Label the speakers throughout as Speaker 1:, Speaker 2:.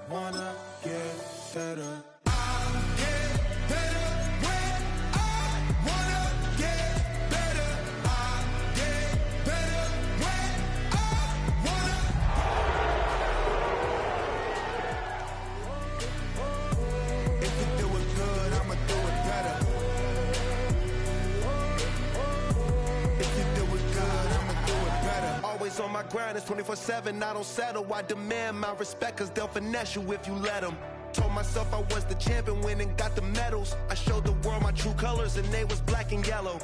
Speaker 1: wanna get better. On my grind, it's 24/7, I don't settle. I demand my respect, cause they'll finesse you if you let them. Told myself I was the champion, went and got the medals. I showed the world my true colors, and they was black and yellow.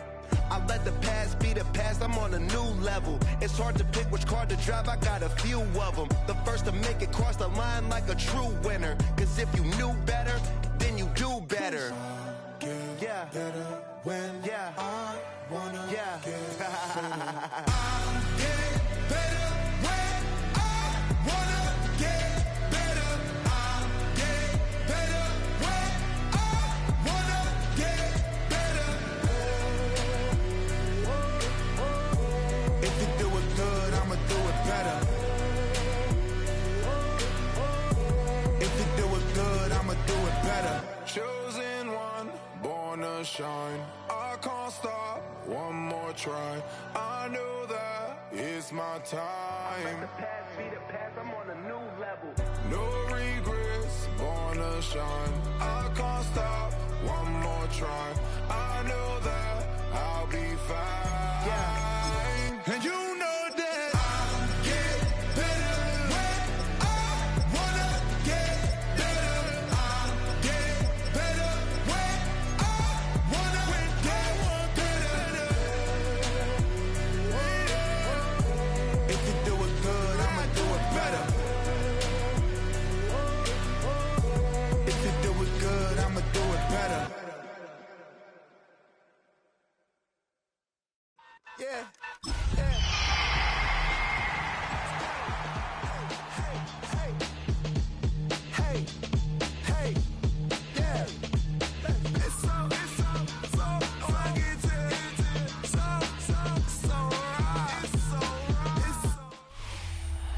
Speaker 1: I let the past be the past, I'm on a new level. It's hard to pick which car to drive, I got a few of them. The first to make it cross the line like a true winner. Cause if you knew better, then you do better. Yeah, better when I wanna get better. Shine, I can't stop, one more try. I know that it's my time. Let the past be the past, I'm on a new level. No regrets, born to shine. I can't stop, one more try. I know that I'll be fine. Yeah. And you know that I'll get better when I wanna get better. I'll get better when if you do it good, I'ma do it better. If you do it good, I'ma do it better. Yeah.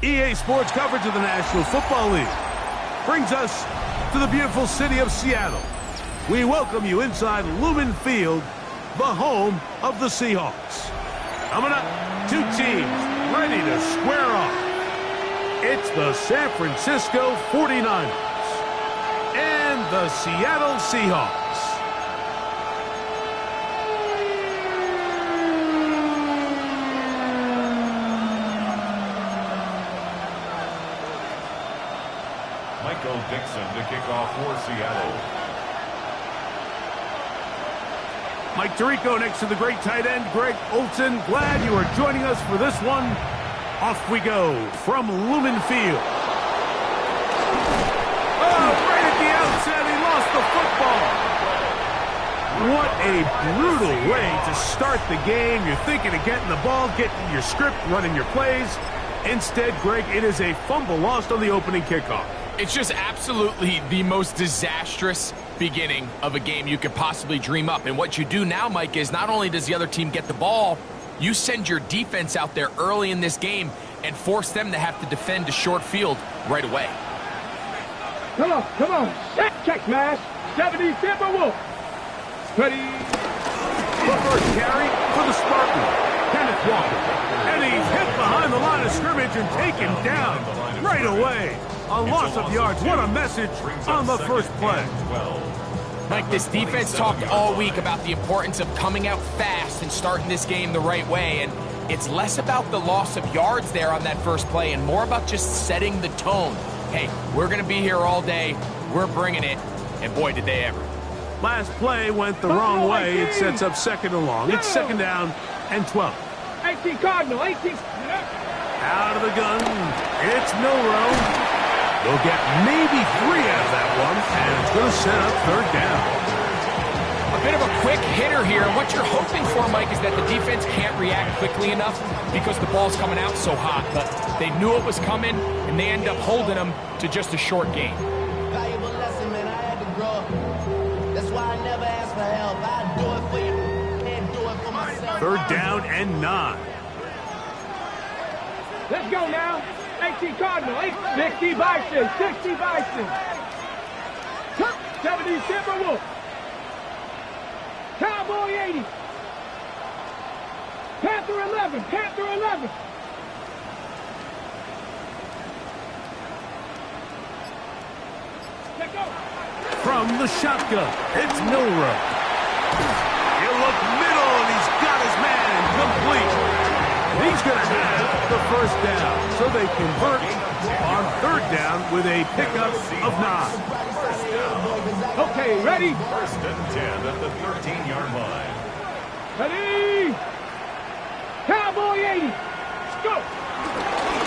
Speaker 2: EA Sports coverage of the National Football League brings us to the beautiful city of Seattle. We welcome you inside Lumen Field, the home of the Seahawks. Coming up, two teams ready to square off. It's the San Francisco 49ers and the Seattle Seahawks.
Speaker 3: Dixon to kick off for Seattle.
Speaker 2: Mike Tirico next to the great tight end, Greg Olsen. Glad you are joining us for this one. Off we go from Lumen Field. Oh, right at the outset, he lost the football. What a brutal way to start the game. You're thinking of getting the ball, getting your script, running your plays. Instead, Greg, it is a fumble lost on the opening kickoff.
Speaker 4: It's just absolutely the most disastrous beginning of a game you could possibly dream up. And what you do now, Mike, is not only does the other team get the ball, you send your defense out there early in this game and force them to have to defend a short field right away.
Speaker 5: Come on. Check, smash. 70 Timberwolf. Ready.
Speaker 2: The first carry for the Spartans, Kenneth Walker. And he's hit behind the line of scrimmage and taken down right away. A loss of yards. What a message on the first play.
Speaker 4: Mike, this defense talked all week about the importance of coming out fast and starting this game the right way. And it's less about the loss of yards there on that first play and more about just setting the tone. Hey, we're going to be here all day. We're bringing it. And boy, did they ever.
Speaker 2: Last play went the wrong way. It sets up second and long. It's second down and 12.
Speaker 5: 18 Cardinal, 18.
Speaker 2: Out of the gun. It's Milrow. They'll get maybe 3 out of that one, and it's going to set up third down.
Speaker 4: A bit of a quick hitter here, and what you're hoping for, Mike, is that the defense can't react quickly enough because the ball's coming out so hot. But they knew it was coming, and they end up holding them to just a short gain.
Speaker 6: Valuable lesson, man. I had to grow up. That's why I never ask for help. I do it for you and do it for myself.
Speaker 2: Third down and 9.
Speaker 5: Let's go now. 18 Cardinal, 60 Bison, 60 Bison. 70 Timberwolf. Cowboy 80. Panther 11, Panther 11. Let go.
Speaker 2: From the shotgun, it's Milrow. He'll look middle, and he's got his man complete. He's going to have the first down, so they convert on third down with a pickup of 9.
Speaker 5: Okay, ready?
Speaker 3: First and 10 at the 13-yard line.
Speaker 5: Ready? Cowboy 80. Go.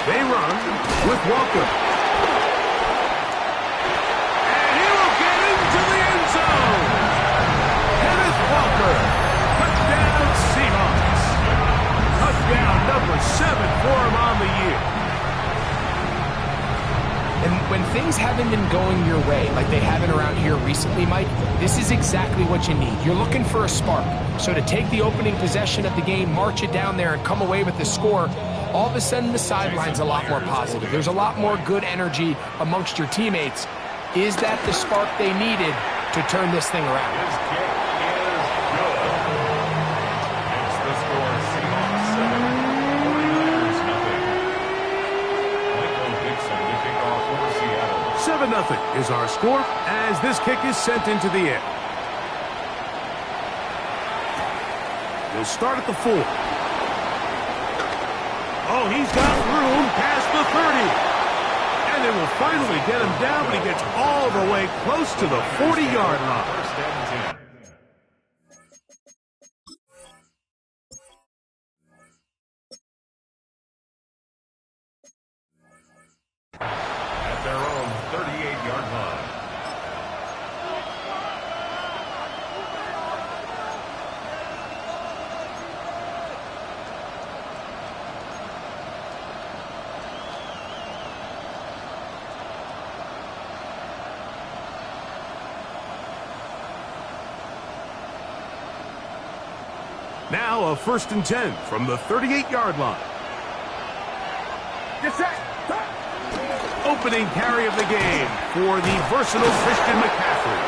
Speaker 2: They run with Walker. And he will get into the end zone. Kenneth Walker. Touchdown Seahawks. Touchdown number 7 for him on the year.
Speaker 4: And when things haven't been going your way, like they haven't around here recently, Mike, this is exactly what you need. You're looking for a spark. So to take the opening possession of the game, march it down there, and come away with the score, all of a sudden the sideline's a lot more positive. There's a lot more good energy amongst your teammates. Is that the spark they needed to turn this thing around?
Speaker 3: His kick is good. It's the score, Seahawks 7, 49ers nothing. Michael Dixon to kick off for Seattle.
Speaker 2: 7-0 is our score as this kick is sent into the air. We'll start at the 4. Oh, he's got room past the 30. And they will finally get him down, but he gets all the way close to the 40-yard line.
Speaker 3: First and 10. At their own 38-yard line.
Speaker 2: Now a 1st and 10 from the 38-yard line.
Speaker 5: Get set.
Speaker 2: Opening carry of the game for the versatile Christian McCaffrey.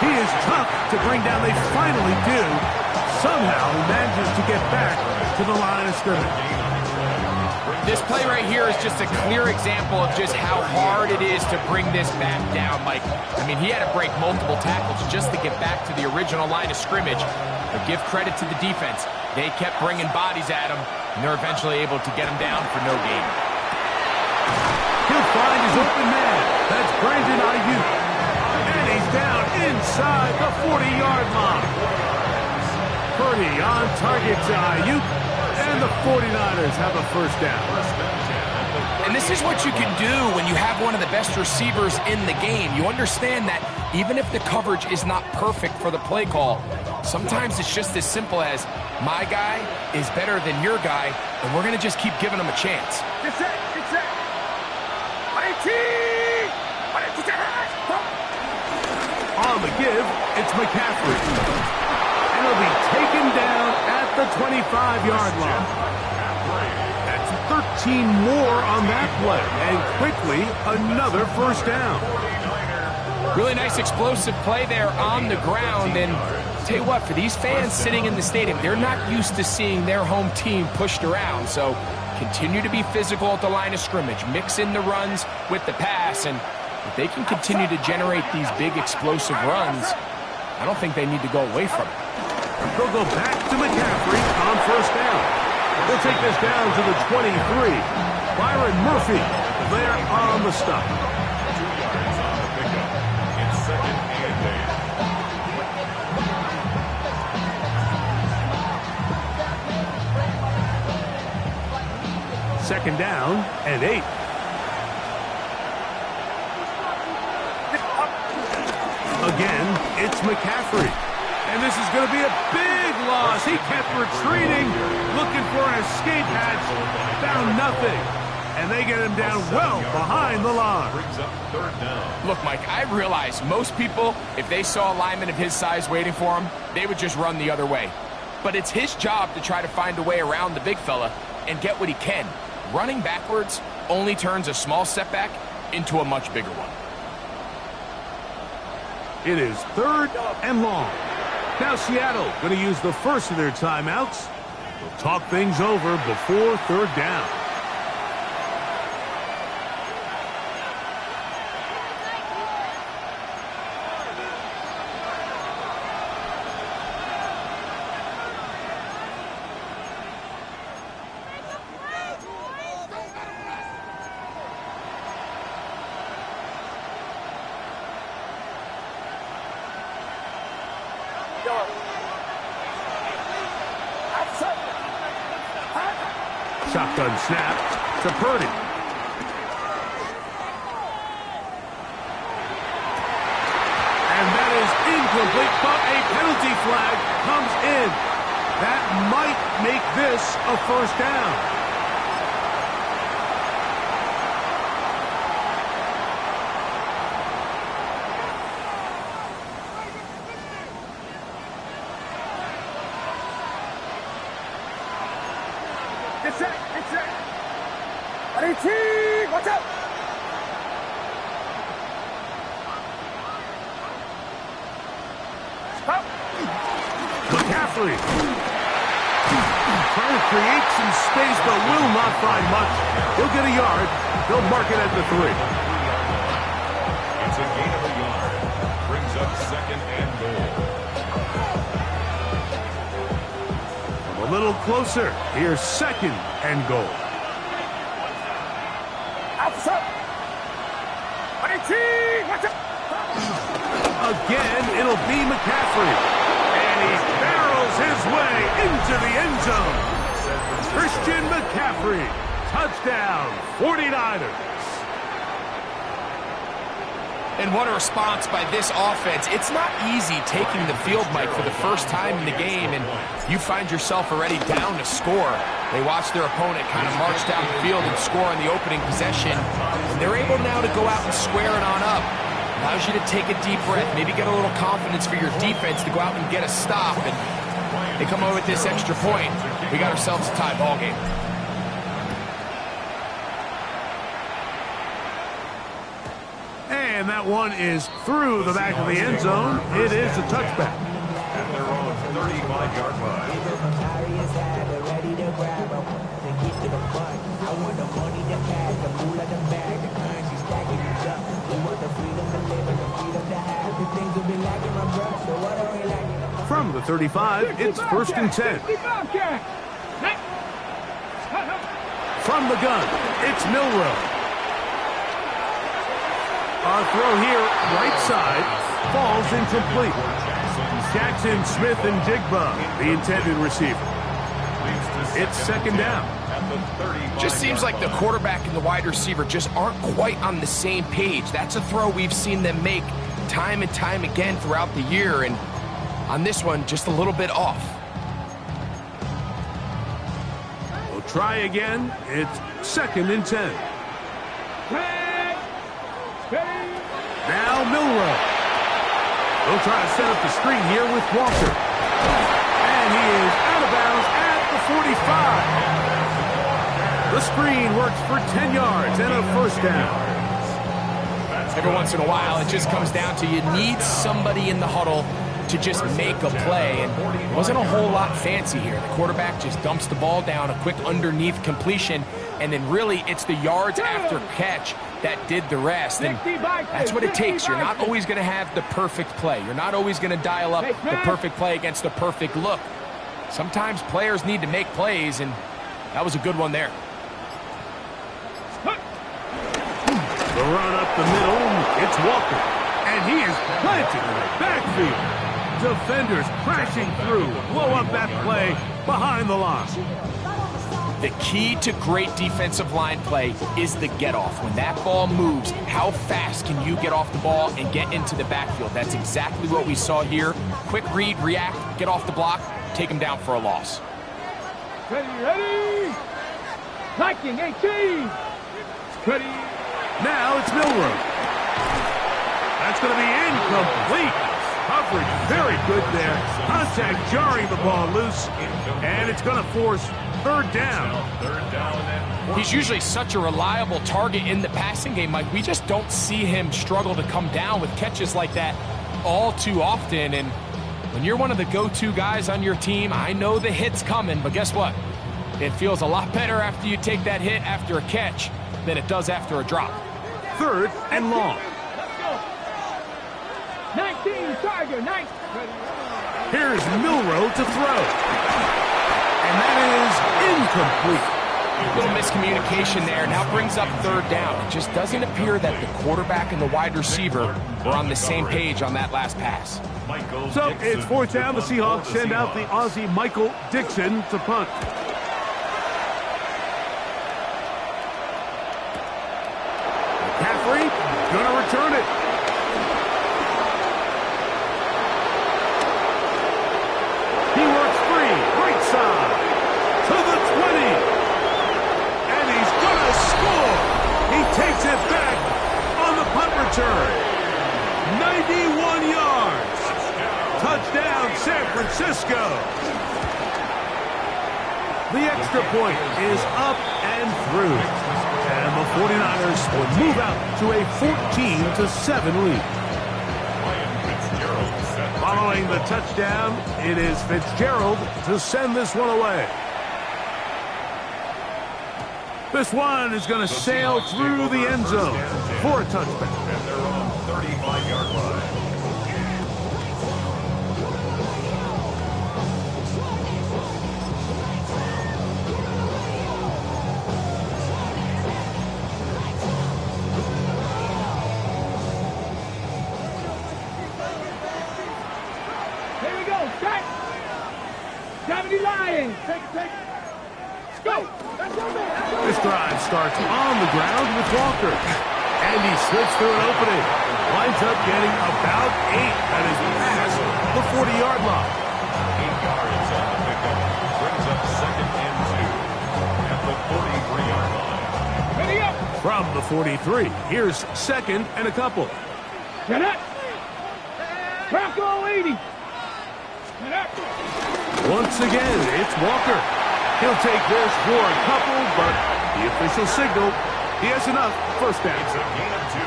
Speaker 2: He is tough to bring down. They finally do. Somehow he manages to get back to the line of scrimmage.
Speaker 4: This play right here is just a clear example of just how hard it is to bring this back down, Mike. I mean, he had to break multiple tackles just to get back to the original line of scrimmage. But give credit to the defense. They kept bringing bodies at him, and they're eventually able to get him down for no gain.
Speaker 2: He'll find his open man. That's Brandon Ayuk. And he's down inside the 40-yard line. Purdy on target to Ayuk. And the 49ers have a first down.
Speaker 4: And this is what you can do when you have one of the best receivers in the game. You understand that even if the coverage is not perfect for the play call, sometimes it's just as simple as, my guy is better than your guy, and we're going to just keep giving him a chance.
Speaker 5: Get set. Get set. 18.
Speaker 2: On the give, it's McCaffrey. And he'll be taken down at the 25-yard line. That's 13 more on that play. And quickly, another first down.
Speaker 4: Really nice explosive play there on the ground. And tell you what, for these fans sitting in the stadium, they're not used to seeing their home team pushed around. So continue to be physical at the line of scrimmage. Mix in the runs with the pass. And if they can continue to generate these big explosive runs, I don't think they need to go away from it.
Speaker 2: They'll go back to McCaffrey on first down. They'll take this down to the 23. Byron Murphy there on the stop.
Speaker 3: 2 yards on the pickup. It's 2nd and
Speaker 2: 8. Second down and 8. Again, it's McCaffrey. And this is going to be a big loss. He kept retreating, looking for an escape hatch, found nothing. And they get him down well behind the line.
Speaker 3: Brings up 3rd down.
Speaker 4: Look, Mike, I realize most people, if they saw a lineman of his size waiting for him, they would just run the other way. But it's his job to try to find a way around the big fella and get what he can. Running backwards only turns a small setback into a much bigger one.
Speaker 2: It is 3rd and long. Now Seattle going to use the first of their timeouts. They'll talk things over before 3rd down. Shotgun snap to Purdy. And that is incomplete, but a penalty flag comes in. That might make this a 1st down.
Speaker 5: Watch out! Stop!
Speaker 2: McCaffrey. Trying to create some space, but will not find much. He'll get a yard. They'll mark it at the 3.
Speaker 3: It's a gain of a yard. Brings up 2nd and goal.
Speaker 2: A little closer. Here's 2nd and goal. Again, it'll be McCaffrey. And he barrels his way into the end zone. Christian McCaffrey. Touchdown, 49ers.
Speaker 4: And what a response by this offense. It's not easy taking the field, Mike, for the first time in the game, and you find yourself already down to score. They watch their opponent kind of march down the field and score on the opening possession, and they're able now to go out and square it on up. Allows you to take a deep breath, maybe get a little confidence for your defense to go out and get a stop, and they come over with this extra point. We got ourselves a tie ball game.
Speaker 2: And that one is through the back of the end zone. It is a touchback.
Speaker 3: At their own 35-yard line.
Speaker 2: From the 35, it's 1st and 10. From the gun, it's Milrow. Our throw here, right side, falls incomplete. Jackson, Smith, and Jigba, the intended receiver. It's 2nd down.
Speaker 4: Just seems like the quarterback and the wide receiver just aren't quite on the same page. That's a throw we've seen them make time and time again throughout the year, and on this one, just a little bit off.
Speaker 2: We'll try again. It's 2nd and 10. Now Milrow. They'll try to set up the screen here with Walter. And he is out of bounds at the 45. The screen works for 10 yards and a 1st down.
Speaker 4: Every once in a while, it just comes down to you need somebody in the huddle to just make a play, and it wasn't a whole lot fancy here. The quarterback just dumps the ball down, a quick underneath completion, and then really it's the yards after catch that did the rest, and that's what it takes. You're not always going to have the perfect play. You're not always going to dial up the perfect play against the perfect look. Sometimes players need to make plays, and that was a good one there.
Speaker 2: The run up the middle, it's Walker, and he is planted in the backfield. Defenders crashing through, blow up that play behind the line.
Speaker 4: The key to great defensive line play is the get-off. When that ball moves, how fast can you get off the ball and get into the backfield? That's exactly what we saw here. Quick read, react, get off the block, take him down for a loss.
Speaker 5: Ready! Liking 18! Ready!
Speaker 2: Now it's Milrow. That's going to be incomplete. A coverage very good there. Contact jarring the ball loose, and it's going to force third down.
Speaker 4: He's usually such a reliable target in the passing game, Mike. We just don't see him struggle to come down with catches like that all too often. And when you're one of the go-to guys on your team, I know the hit's coming, but guess what? It feels a lot better after you take that hit after a catch than it does after a drop.
Speaker 2: Third and long.
Speaker 5: Let's go. 19, Tiger, 19.
Speaker 2: Here's Milroe to throw. And that is incomplete.
Speaker 4: Little miscommunication there. Now brings up third down. It just doesn't appear that the quarterback and the wide receiver were on the same page on that last pass.
Speaker 2: So it's fourth down. The Seahawks send out the Aussie Michael Dixon to punt. McCaffrey going to return it. He works free. Right side. To the 20. And he's going to score. He takes it back on the punt return. 91 yards. Touchdown, San Francisco. The extra point is up and through. And the 49ers will move out to a 14-7 lead. Following the touchdown, it is Fitzgerald to send this one away. This one is going to sail through the end zone for a touchback.
Speaker 3: And they're on 35-yard line.
Speaker 5: Here we go, set. 70 Lions. Take it. Let's go. That's your man.
Speaker 2: This drive starts on the ground with Walker. And he slips through an opening. Winds up getting about 8. That is past the 40-yard line.
Speaker 3: 8 yards on the pickup. Brings up second and 2 at the 43-yard line.
Speaker 5: Ready up.
Speaker 2: From the 43, here's second and a couple.
Speaker 5: Get up. Bronco 80. Get up.
Speaker 2: Once again, it's Walker. He'll take this for a couple, but the official signal, he has enough. First down.
Speaker 3: It's a gain of 2.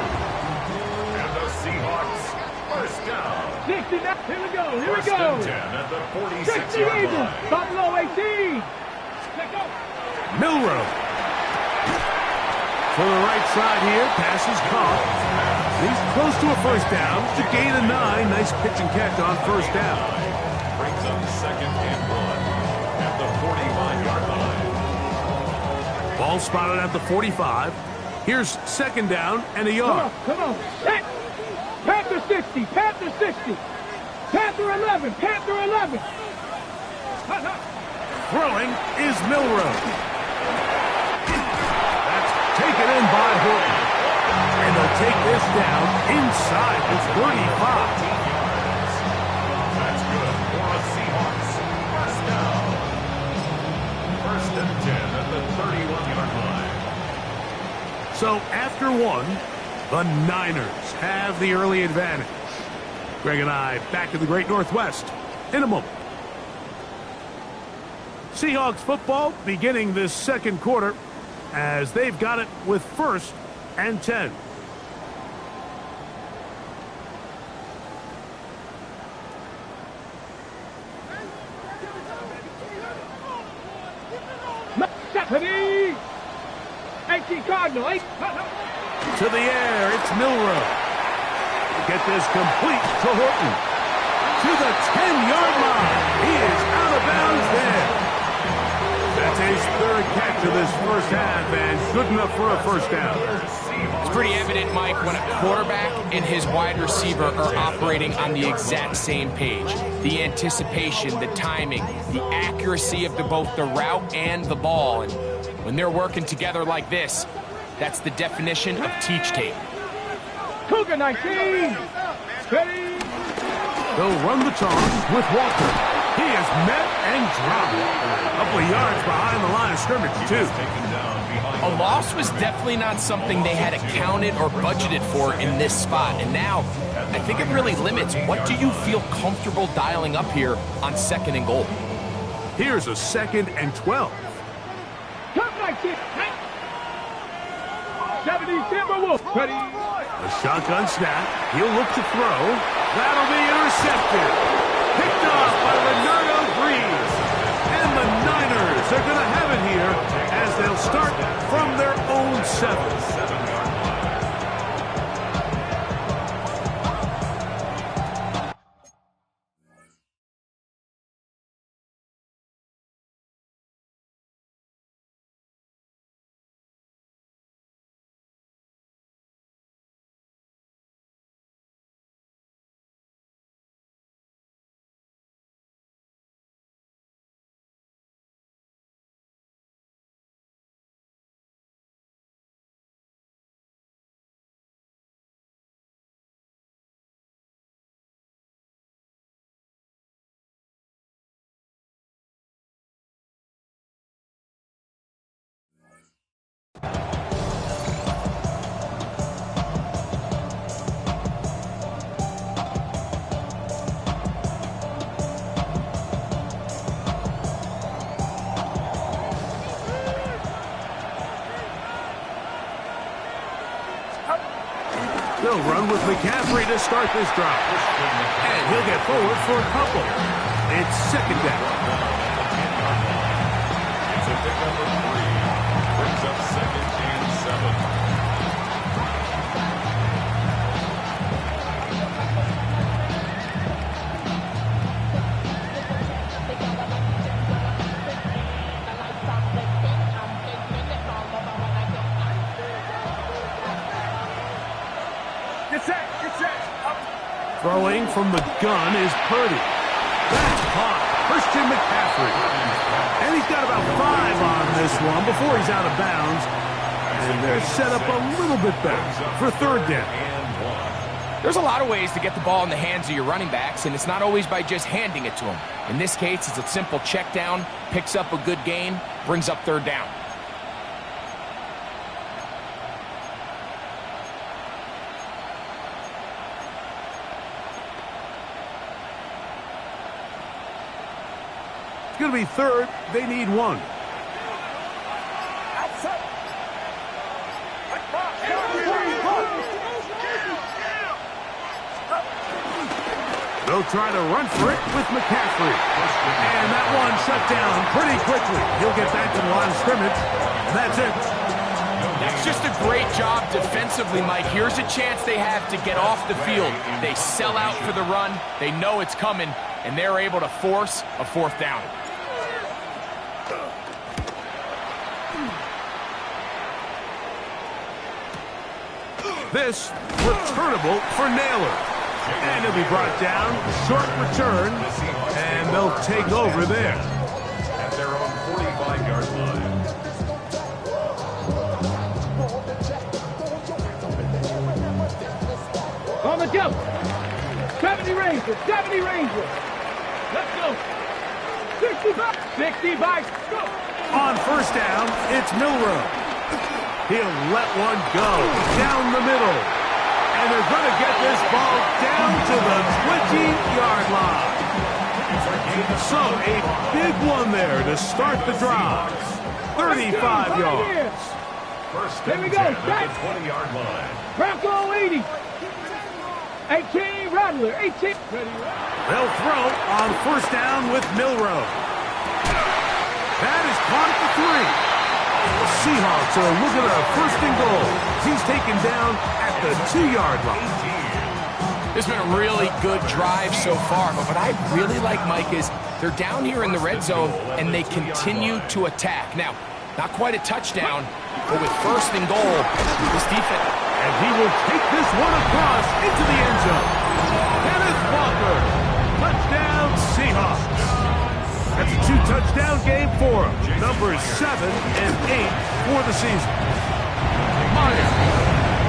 Speaker 3: And the Seahawks first down.
Speaker 5: 69. Here we go.
Speaker 3: First and 10 at the
Speaker 5: 60
Speaker 3: 46-yard
Speaker 5: Eagles.
Speaker 3: line.
Speaker 5: Buffalo 18. Let's go.
Speaker 2: Milroe. For the right side here, pass is caught. He's close to a first down. To gain a 9. Nice pitch and catch on first down.
Speaker 3: Brings up second and 1 at the 45-yard line.
Speaker 2: Ball spotted at the 45. Here's second down and a yard.
Speaker 5: Come on. Set. Panther 60. Panther 60. Panther 11. Panther 11.
Speaker 2: Throwing is Milroe. That's taken in by Horton. And they'll take this down inside the 35.
Speaker 3: That's good for the Seahawks. First down. First and 10 at the 31-yard line.
Speaker 2: So after one, the Niners have the early advantage. Greg and I back in the Great Northwest in a moment. Seahawks football beginning this second quarter as they've got it with first and 10.
Speaker 5: Stephanie! 18 Cardinal, 8.
Speaker 2: To the air, it's Milroe. Get this complete to Horton. To the 10-yard line. He is out of bounds there. That's his third catch of this first half, and good enough for a first down.
Speaker 4: It's pretty evident, Mike, when a quarterback and his wide receiver are operating on the exact same page. The anticipation, the timing, the accuracy of both the route and the ball. And when they're working together like this, that's the definition of teach tape.
Speaker 5: Cougar 19. Ready?
Speaker 2: They'll run the toss with Walker. He is met and dropped. A couple of yards behind the line of scrimmage, too.
Speaker 3: Taken down behind
Speaker 4: A loss was definitely not something they had accounted or budgeted for in this spot. And now, I think it really limits what do you feel comfortable dialing up here on 2nd and goal.
Speaker 2: Here's a 2nd and 12.
Speaker 5: Come like this. 70 Timberwolves. Ready?
Speaker 2: A shotgun snap. He'll look to throw. That'll be intercepted. Picked off by Renardo Green. And the Niners are going to have it here as they'll start from their own 7. They'll run with McCaffrey to start this drive. And he'll get forward for a couple. It's 2nd down.
Speaker 3: It's a pickup of 3. Brings up 2nd and 7.
Speaker 2: Throwing from the gun is Purdy. That's caught. Christian McCaffrey. And he's got about 5 on this one before he's out of bounds. And they're set up a little bit better for 3rd down.
Speaker 4: There's a lot of ways to get the ball in the hands of your running backs, and it's not always by just handing it to them. In this case, it's a simple check down, picks up a good gain, brings up 3rd down.
Speaker 2: It's going to be 3rd. They need 1. They'll try to run for it with McCaffrey. And that one shut down pretty quickly. He'll get back to the line of scrimmage. And that's it.
Speaker 4: That's just a great job defensively, Mike. Here's a chance they have to get off the field. They sell out for the run. They know it's coming, and they're able to force a 4th down.
Speaker 2: This returnable for Naylor. And he'll be brought down. Short return. And they'll take over there.
Speaker 3: At their own 45-yard line.
Speaker 5: On the jump. 70 Rangers. 70 Rangers. Let's go. 65. Go.
Speaker 2: On 1st down, it's Milroe. He'll let one go down the middle. And they're going to get this ball down to the 20-yard line. So a big one there to start the drive. 35 yards.
Speaker 5: Here we go.
Speaker 3: At the 20-yard line.
Speaker 5: Bronco 80. 18 Rattler. 18.
Speaker 2: They'll throw on 1st down with Milroe. That is caught at the 3. The Seahawks are looking at a 1st and goal. He's taken down at the 2-yard line.
Speaker 4: This has been a really good drive so far, but what I really like, Mike, is they're down here in the red zone, and they continue to attack. Now, not quite a touchdown, but with 1st and goal, this defense.
Speaker 2: And he will take this one across into the end zone. Kenneth Walker. Touchdown, Seahawks. That's a 2-touchdown game for him. Numbers 7 and 8 for the season. Myers,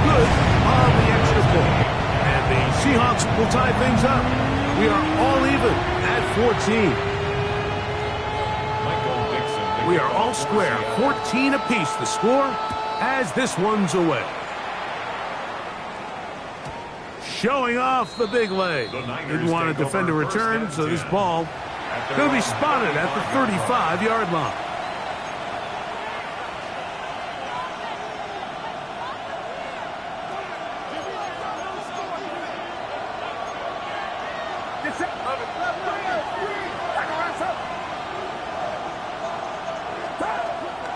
Speaker 2: good on the extra point. And the Seahawks will tie things up. We are all even at 14. We are all square, 14 apiece the score as this one's away. Showing off the big leg. Didn't want to defend a return, so this ball going to be spotted at the 35-yard line.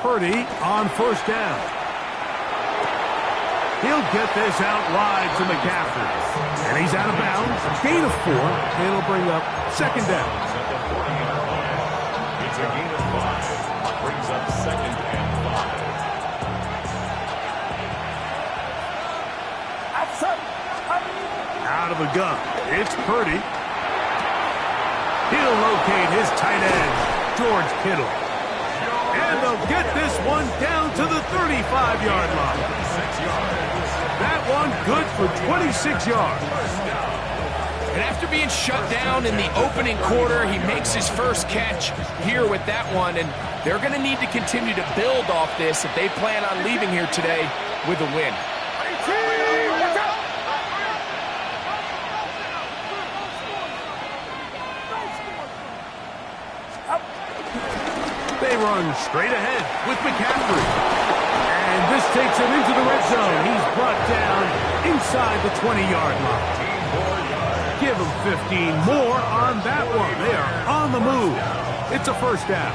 Speaker 2: Purdy on first down. He'll get this out wide to McCaffrey. And he's out of bounds. Gain of 4. It'll bring up second down.
Speaker 3: At the 40-yard line. It's a gain of 5. Brings up second and 5.
Speaker 2: Out of the gun. It's Purdy. He'll locate his tight end, George Kittle. And they'll get this one down to the 35-yard line. That one good for 26 yards.
Speaker 4: And after being shut down in the opening quarter, he makes his first catch here with that one. And they're going to need to continue to build off this if they plan on leaving here today with a win.
Speaker 2: They run straight ahead with McCaffrey. And this takes him into the red zone. He's brought down inside the 20-yard line. Give him 15 more on that one. They are on the move. It's a first down.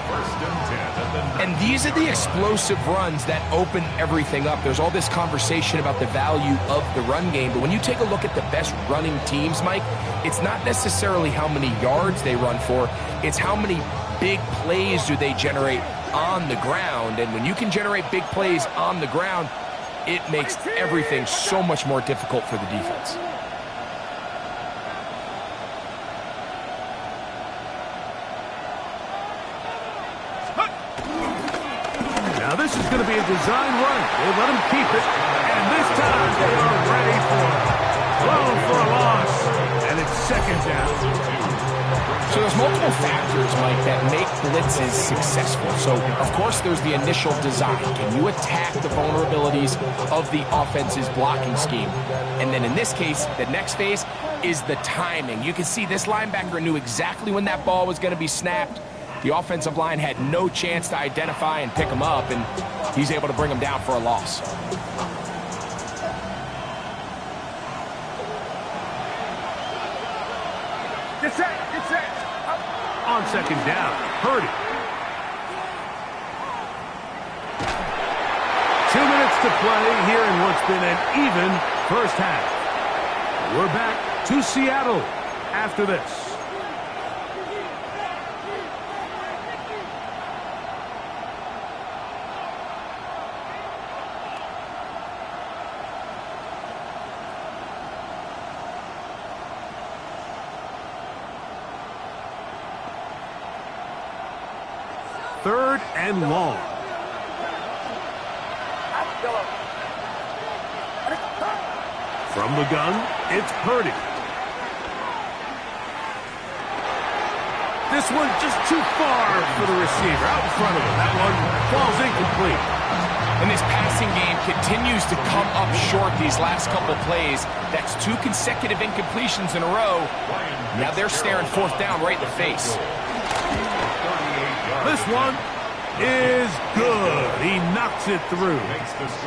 Speaker 4: And these are the explosive runs that open everything up. There's all this conversation about the value of the run game, but when you take a look at the best running teams, Mike, it's not necessarily how many yards they run for, it's how many big plays do they generate on the ground. And when you can generate big plays on the ground, it makes everything so much more difficult for the defense.
Speaker 2: Now this is going to be a design run. They let him keep it, and this time they are ready for it. Thrown for a loss, and it's second down.
Speaker 4: So there's multiple factors, Mike, that make blitzes successful. So, of course, there's the initial design. Can you attack the vulnerabilities of the offense's blocking scheme? And then in this case, the next phase is the timing. You can see this linebacker knew exactly when that ball was going to be snapped. The offensive line had no chance to identify and pick him up, and he's able to bring him down for a loss.
Speaker 5: Get set.
Speaker 2: On second down, Purdy. 2 minutes to play here in what's been an even first half. We're back to Seattle after this. Third and long. From the gun, it's Purdy. This one just too far for the receiver. Out in front of him. That one falls incomplete.
Speaker 4: And this passing game continues to come up short these last couple plays. That's 2 consecutive incompletions in a row. Now they're staring fourth down right in the face.
Speaker 2: This one is good. He knocks it through.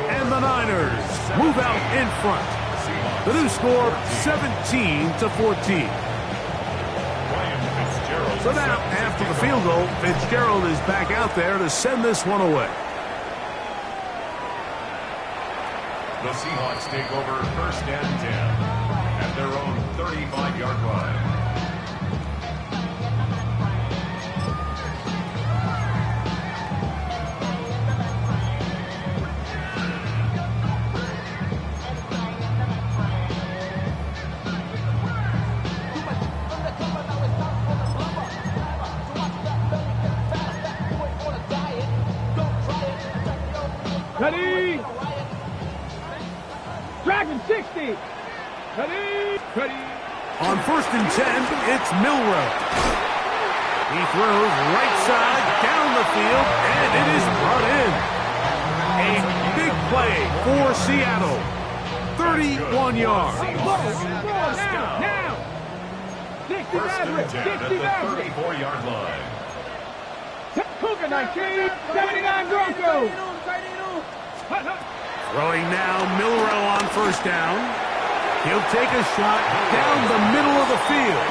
Speaker 2: And the Niners move out in front. The new score, 17-14. So now, after the field goal, Fitzgerald is back out there to send this one away.
Speaker 3: The Seahawks take over first and 10 at their own 35-yard line.
Speaker 5: Ready? Dragon 60. Ready?
Speaker 2: On first and 10, it's Milrow. He throws right side down the field, and it is brought in. A big play for Seattle. 31 yards.
Speaker 5: Now! 60
Speaker 3: First and
Speaker 5: average,
Speaker 3: 10
Speaker 5: 60
Speaker 3: at the
Speaker 5: average.
Speaker 3: 34-yard line.
Speaker 5: Cougar 19, 79 Broncos.
Speaker 2: Throwing now, Milrow on first down. He'll take a shot down the middle of the field.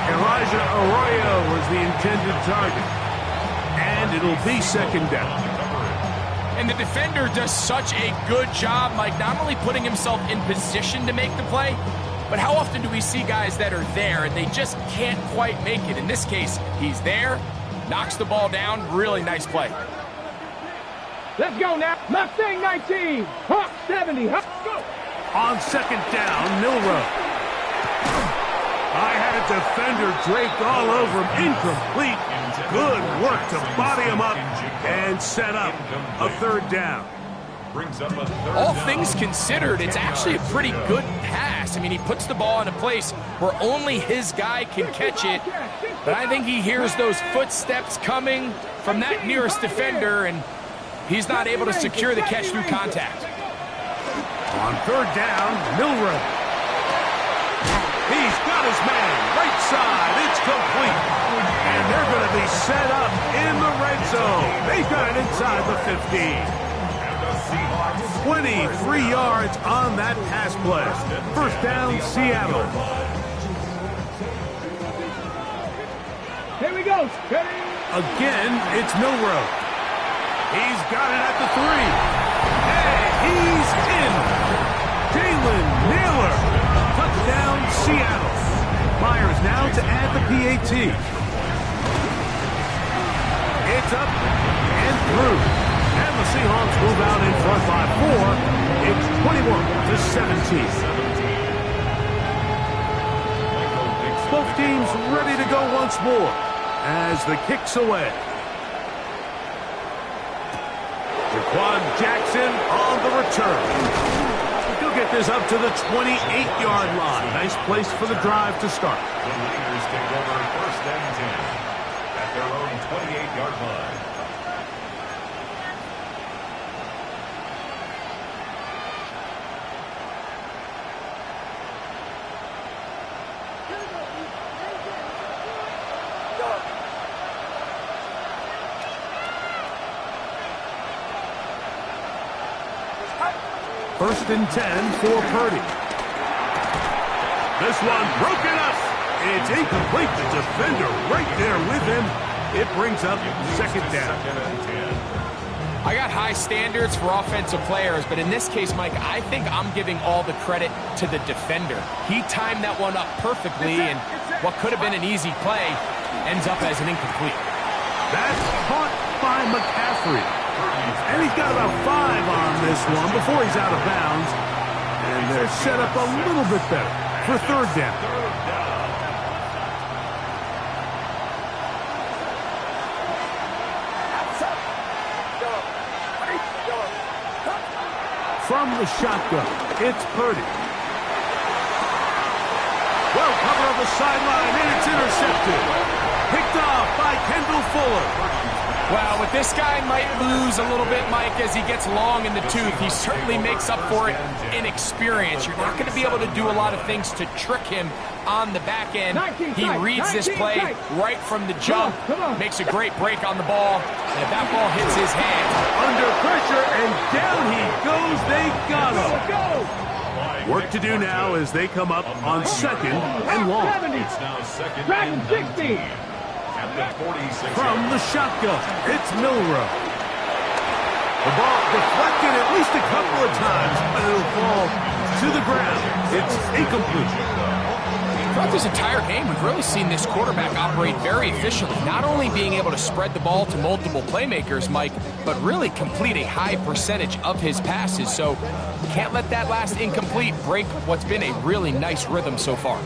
Speaker 2: Elijah Arroyo was the intended target. And it'll be second down.
Speaker 4: And the defender does such a good job, Mike, not only putting himself in position to make the play, but how often do we see guys that are there and they just can't quite make it? In this case, he's there, knocks the ball down, really nice play.
Speaker 5: Let's go now. Mustang 19, Hawk 70. Hawk, go.
Speaker 2: On second down, Milrow. I had a defender draped all over him, incomplete. Good work to body him up and set up a third down.
Speaker 3: Brings up a third
Speaker 4: All
Speaker 3: down.
Speaker 4: things considered, it's actually a pretty good pass. I mean, he puts the ball in a place where only his guy can catch it. But I think he hears those footsteps coming from that nearest defender, and he's not able to secure the catch through contact.
Speaker 2: On third down, Milrow. He's got his man, right side, it's complete. And they're going to be set up in the red zone. They've got it inside the 15. 23 yards on that pass play. First down, Seattle.
Speaker 5: Here we go.
Speaker 2: Again, it's Milrow. He's got it at the 3. And he's in. Jalen Naylor. Touchdown, Seattle. Myers now to add the PAT. It's up and through. And the Seahawks move out in front by 4. It's 21-17. Both teams ready to go once more as the kick's away. Jaquan Jackson on the return. He'll get this up to the 28-yard line. Nice place for the drive to start.
Speaker 3: The Raiders take over first and 10 at their own 28-yard line.
Speaker 2: First and 10 for Purdy. This one broken up. It's incomplete. The defender right there with him. It brings up second down.
Speaker 4: I got high standards for offensive players, but in this case, Mike, I think I'm giving all the credit to the defender. He timed that one up perfectly, and what could have been an easy play ends up as an incomplete.
Speaker 2: That's caught by McCaffrey. And he's got about 5 on this one before he's out of bounds. And they're set up a little bit better for third down. From the shotgun, it's Purdy. Well covered on the sideline, and it's intercepted. Picked off by Kendall Fuller.
Speaker 4: Well, with this guy might lose a little bit, Mike, as he gets long in the tooth. He certainly makes up for it in experience. You're not going to be able to do a lot of things to trick him on the back end. He reads this play right from the jump, makes a great break on the ball, and if that ball hits his hand.
Speaker 2: Under pressure, and down he goes. They got him. Work to do now as they come up on second and long.
Speaker 3: It's now second
Speaker 5: Dragon
Speaker 3: and
Speaker 5: 60.
Speaker 3: at the 46.
Speaker 2: From the shotgun, it's Milrow. The ball deflected at least a couple of times, but it'll fall to the ground. It's incomplete.
Speaker 4: Throughout this entire game, we've really seen this quarterback operate very efficiently, not only being able to spread the ball to multiple playmakers, Mike, but really complete a high percentage of his passes. So can't let that last incomplete break what's been a really nice rhythm so far.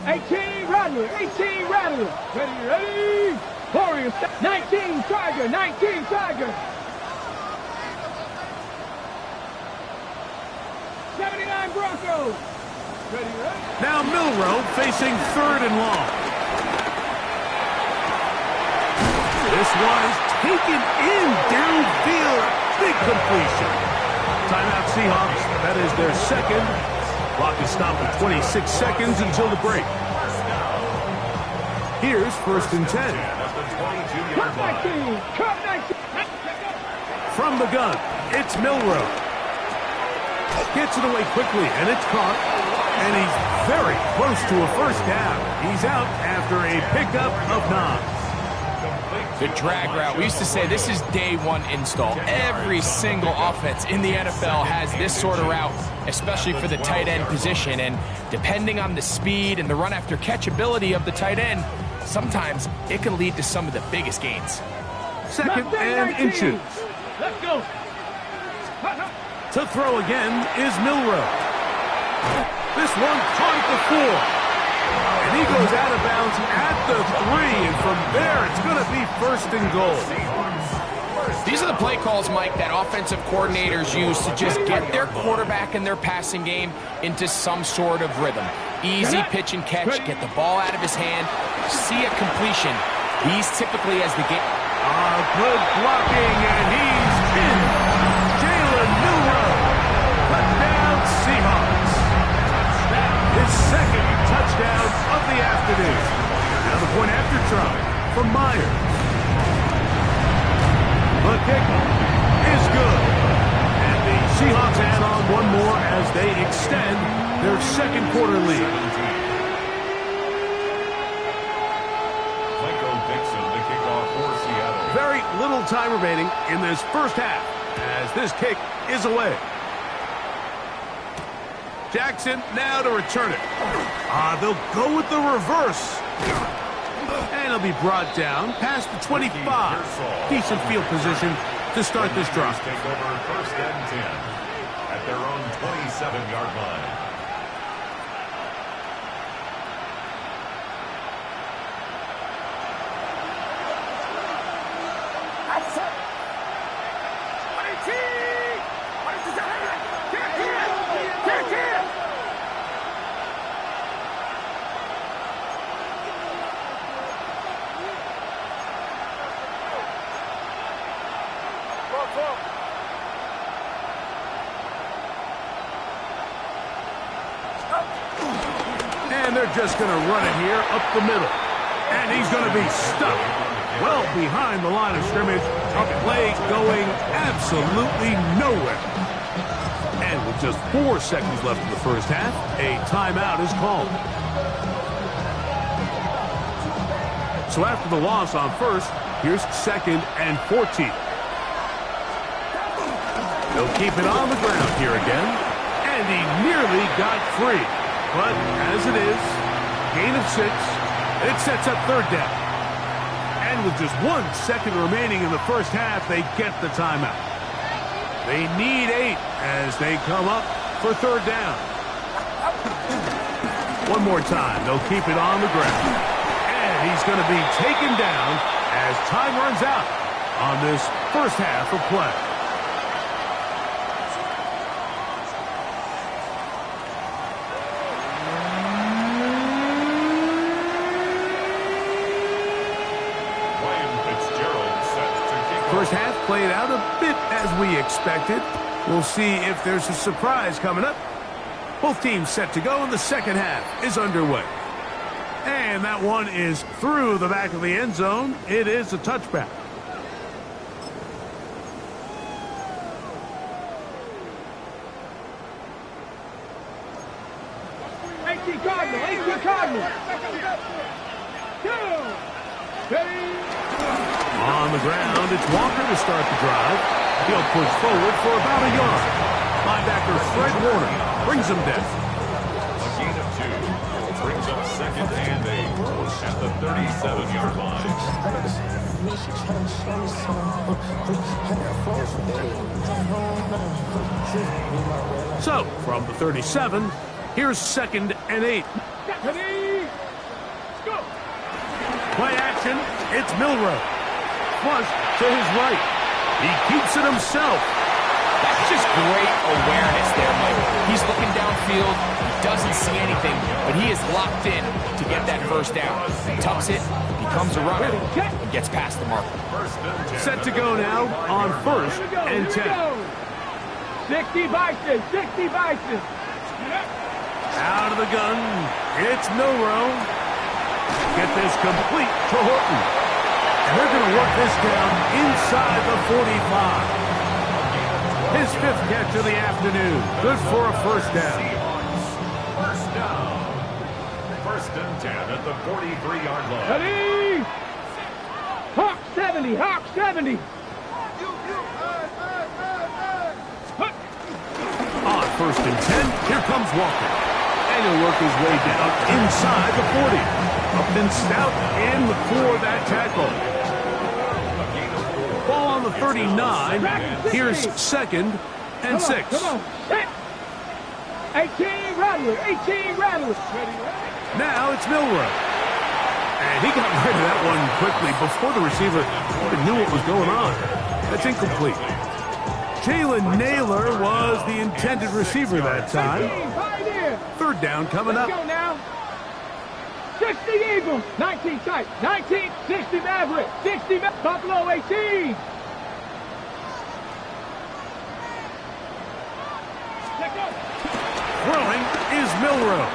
Speaker 5: 18 Rattler, 18 Rattler. Ready. Warriors, 19 Tiger, 19 Tiger. 79 Broncos. Ready.
Speaker 2: Now Milrow facing third and long. This was taken in downfield. Big completion. Timeout Seahawks. That is their second. Clock is stopped at 26 seconds until the break. Here's 1st and 10. From the gun, it's Milroe. Gets it away quickly, and it's caught. And he's very close to a first down. He's out after a pickup of 9.
Speaker 4: The drag route. We used to say this is day one install. Every single offense in the NFL has this sort of route, especially for the tight end position. And depending on the speed and the run after catch ability of the tight end, sometimes it can lead to some of the biggest gains.
Speaker 2: 2nd and inches.
Speaker 5: Let's go.
Speaker 2: To throw again is Milroe. This one caught at the 4. And he goes out of bounds at the 3. And from there, it's going to be 1st and goal.
Speaker 4: These are the play calls, Mike, that offensive coordinators use to just get their quarterback and their passing game into some sort of rhythm. Easy pitch and catch, get the ball out of his hand, see a completion. He's typically as the game.
Speaker 2: Good blocking, and he's in. Jalen Milroe. Touchdown, Seahawks. His second touchdown of the afternoon. Now the point after try from Myers. The kick is good. And the Seahawks add on one more as they extend their second quarter lead. Very little time remaining in this first half as this kick is away. Jackson now to return it. They'll go with the reverse. And he'll be brought down past the 25. Decent field position to start this drive.
Speaker 3: Take over 1st and 10 at their own 27-yard line.
Speaker 2: And they're just going to run it here up the middle. And he's going to be stuck well behind the line of scrimmage. A play going absolutely nowhere. And with just 4 seconds left in the first half, a timeout is called. So after the loss on 1st, here's 2nd and 14. They'll keep it on the ground here again. And he nearly got free. But as it is, gain of 6, it sets up 3rd down. And with just 1 second remaining in the first half, they get the timeout. They need 8 as they come up for 3rd down. One more time, they'll keep it on the ground. And he's going to be taken down as time runs out on this first half of play. First half played out a bit as we expected. We'll see if there's a surprise coming up. Both teams set to go, and the second half is underway. And that one is through the back of the end zone. It is a touchback. On the ground, it's Walker to start the drive. He'll push forward for about a yard. Linebacker Fred Warner brings him down.
Speaker 3: A gain of 2 brings up 2nd and 8 at the 37-yard line.
Speaker 2: So, from the 37, here's 2nd and 8. Play action, it's Milroe. Flush to his right. He keeps it himself.
Speaker 4: That That's just great awareness there, Mike. He's looking downfield, he doesn't see anything, but he is locked in to get that first down. Tucks it, becomes a runner, and gets past the marker.
Speaker 2: Set to go now on 1st and 10.
Speaker 5: 60 Bison, 60 Bison.
Speaker 2: Out of the gun, it's Milroe. Get this complete to Horton. And they're going to work this down inside the 45. His 5th catch of the afternoon. Good for a first down.
Speaker 3: First down. 1st and 10 at the 43-yard line.
Speaker 5: Ready? Hawk 70, Hawk 70.
Speaker 2: On 1st and 10, here comes Walker. And he'll work his way down inside the 40. Upton Stout in for that tackle. Ball on the 39. Here's 2nd and 6.
Speaker 5: Come on, set. 18 Rattler, 18 Rattler.
Speaker 2: Now it's Milroe. And he got rid of that one quickly before the receiver even knew what was going on. That's incomplete. Jalen Naylor was the intended receiver that time. 3rd down coming up.
Speaker 5: Let's go now. 60 Eagles, 19 tight, 19, 60 Maverick, 60 Buffalo 18. Let's go.
Speaker 2: Throwing is Milroe.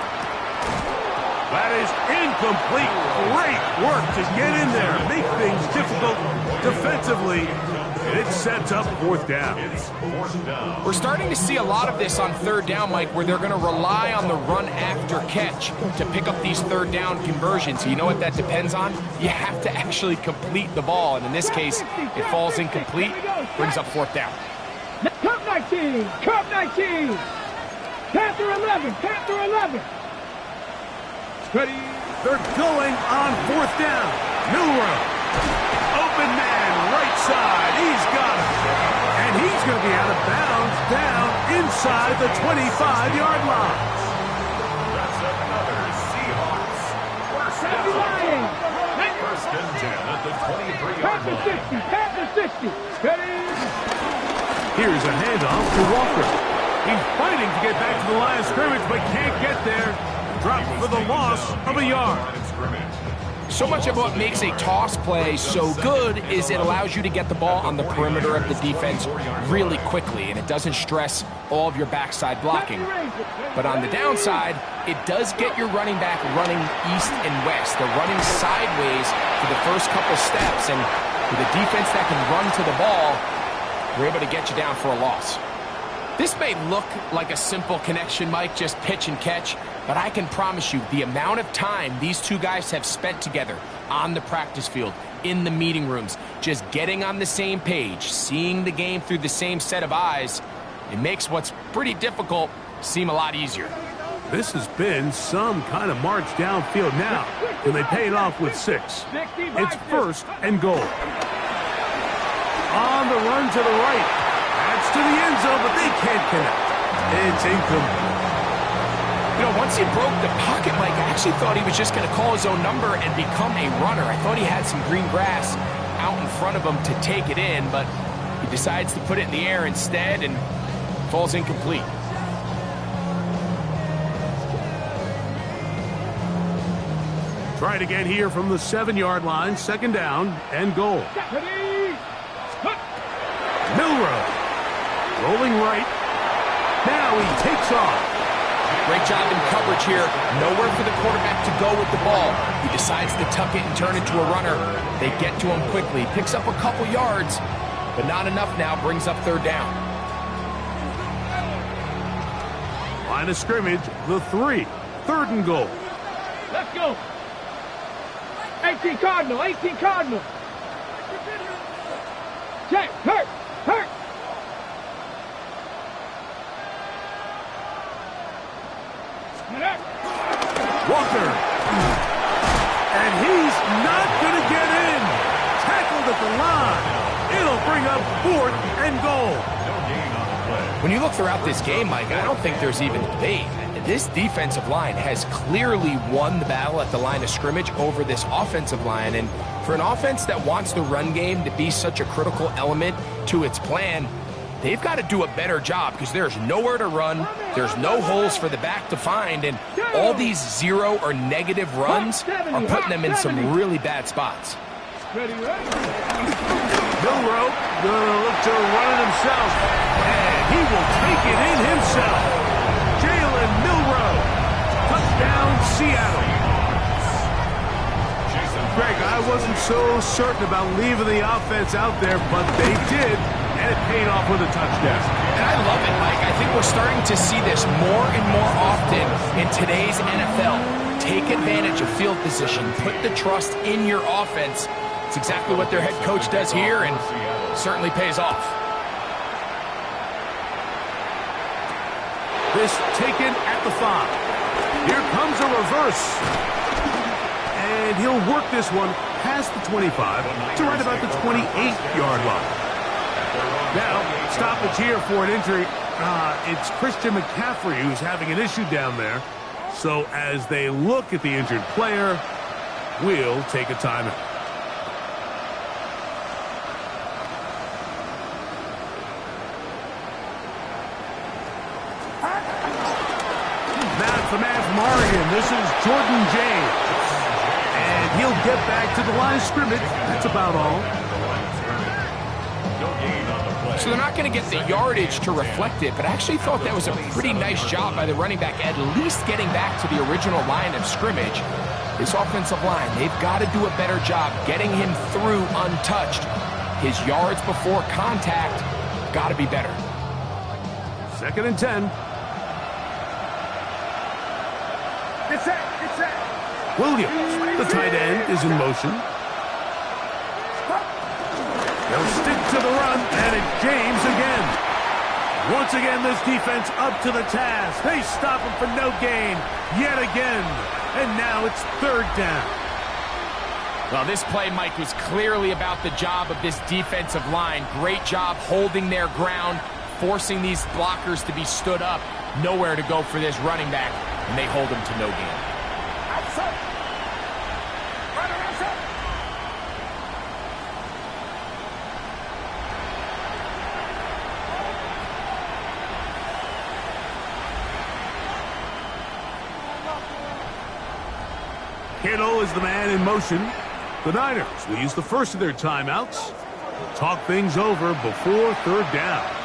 Speaker 2: That is incomplete. Great work to get in there, make things difficult defensively. It sets up 4th down.
Speaker 4: We're starting to see a lot of this on 3rd down, Mike, where they're going to rely on the run after catch to pick up these 3rd down conversions. You know what that depends on? You have to actually complete the ball, and in this case, it falls incomplete, brings up 4th down.
Speaker 5: Cup 19, Cup 19. Panther 11, Panther 11.
Speaker 2: Ready? They're going on 4th down. Milroe. Open man, right side. He's got it. And he's going to be out of bounds down inside the 25-yard line.
Speaker 3: That's another Seahawks. First
Speaker 5: Lions.
Speaker 3: 1st and 10 at the 23-yard
Speaker 5: Panther
Speaker 3: line.
Speaker 5: 60, Panther 60. Ready?
Speaker 2: Here's a handoff to Walker. He's fighting to get back to the line of scrimmage, but can't get there. Dropped for the loss of a yard.
Speaker 4: So much of what makes a toss play so good is it allows you to get the ball on the perimeter of the defense really quickly, and it doesn't stress all of your backside blocking. But on the downside, it does get your running back running east and west. They're running sideways for the first couple steps, and with a defense that can run to the ball, we're able to get you down for a loss. This may look like a simple connection, Mike, just pitch and catch, but I can promise you the amount of time these two guys have spent together on the practice field, in the meeting rooms, just getting on the same page, seeing the game through the same set of eyes, it makes what's pretty difficult seem a lot easier.
Speaker 2: This has been some kind of march downfield now, and they pay it off with 6. It's 1st and goal. On the run to the right. That's to the end zone, but they can't connect. It's incomplete.
Speaker 4: You know, once he broke the pocket, Mike, I actually thought he was just going to call his own number and become a runner. I thought he had some green grass out in front of him to take it in, but he decides to put it in the air instead and falls incomplete.
Speaker 2: Try it again here from the 7-yard line, 2nd down and goal. Milroe rolling right. Now he takes off.
Speaker 4: Great job in coverage here. Nowhere for the quarterback to go with the ball. He decides to tuck it and turn into a runner. They get to him quickly. Picks up a couple yards, but not enough now. Brings up 3rd down.
Speaker 2: Line of scrimmage, the 3. 3rd and goal.
Speaker 5: Let's go. 18 Cardinal, 18 Cardinal. Check, hurt, hurt.
Speaker 2: Walker. And he's not going to get in. Tackled at the line. It'll bring up 4th and goal.
Speaker 4: When you look throughout this game, Mike, I don't think there's even debate. This defensive line has clearly won the battle at the line of scrimmage over this offensive line. And for an offense that wants the run game to be such a critical element to its plan, they've got to do a better job because there's nowhere to run, there's no holes for the back to find, and all these 0 or negative runs are putting them in some really bad spots.
Speaker 2: Milroe gonna look to run it himself, and he will take it in himself. Jalen Milroe, touchdown Seattle. Greg, I wasn't so certain about leaving the offense out there, but they did, and it paid off with a touchdown.
Speaker 4: And I love it, Mike. I think we're starting to see this more and more often in today's NFL. Take advantage of field position. Put the trust in your offense. It's exactly what their head coach does here, and certainly pays off.
Speaker 2: This taken at the 5. Here comes a reverse. And he'll work this one past the 25 to right about the 28-yard line. Now, stoppage here for an injury. It's Christian McCaffrey who's having an issue down there. So as they look at the injured player, we'll take a timeout. Now it's the man from Oregon. This is Jordan James. And he'll get back to the line of scrimmage. That's about all.
Speaker 4: So they're not going to get the yardage to reflect it, but I actually thought that was a pretty nice job by the running back, at least getting back to the original line of scrimmage. This offensive line, they've got to do a better job getting him through untouched. His yards before contact got to be better.
Speaker 2: 2nd and 10.
Speaker 5: Get set, get set.
Speaker 2: Williams, the tight end, is in motion. They'll stick to the run, and it's James again. Once again, this defense up to the task. They stop him for no gain yet again. And now it's 3rd down.
Speaker 4: Well, this play, Mike, was clearly about the job of this defensive line. Great job holding their ground, forcing these blockers to be stood up. Nowhere to go for this running back, and they hold him to no gain.
Speaker 2: Kittle is the man in motion. The Niners will use the first of their timeouts. Talk things over before 3rd down.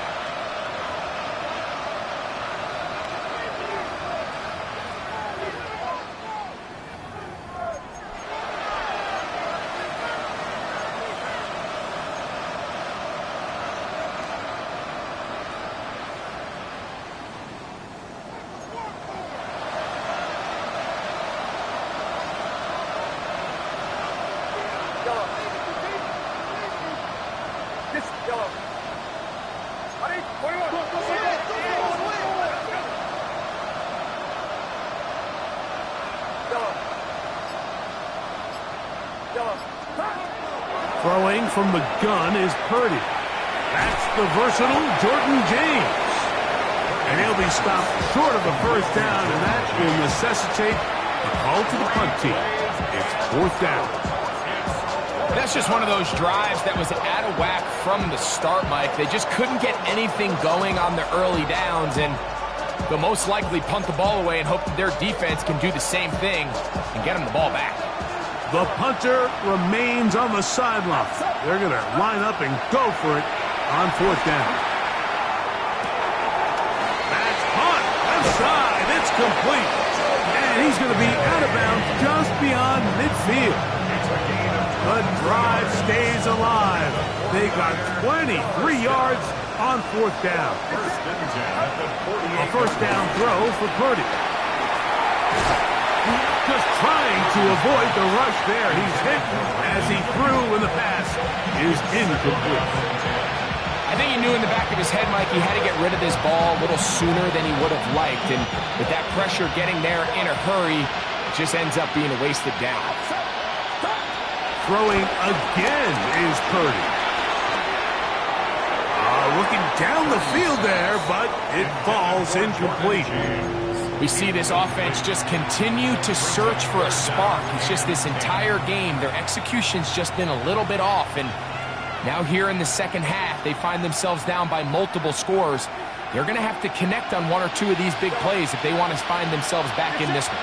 Speaker 2: Throwing from the gun is Purdy. That's the versatile Jordan James. And he'll be stopped short of a 1st down, and that will necessitate a call to the punt team. It's 4th down.
Speaker 4: That's just one of those drives that was out of whack from the start, Mike. They just couldn't get anything going on the early downs, and they'll most likely punt the ball away and hope that their defense can do the same thing and get them the ball back.
Speaker 2: The punter remains on the sideline. They're going to line up and go for it on 4th down. That's punt. Left side. It's complete. And he's going to be out of bounds just beyond midfield. The drive stays alive. They got 23 yards on 4th down. A 1st down throw for Purdy. Just trying to avoid the rush there. He's hit as he threw, and the pass is incomplete.
Speaker 4: I think he knew in the back of his head, Mike, he had to get rid of this ball a little sooner than he would have liked. And with that pressure getting there in a hurry, it just ends up being a wasted down.
Speaker 2: Throwing again is Purdy. Looking down the field there, but it falls incomplete.
Speaker 4: We see this offense just continue to search for a spark. It's just this entire game, their execution's just been a little bit off, and Now here in the second half, they find themselves down by multiple scores. They're going to have to connect on one or two of these big plays if they want to find themselves back in this one.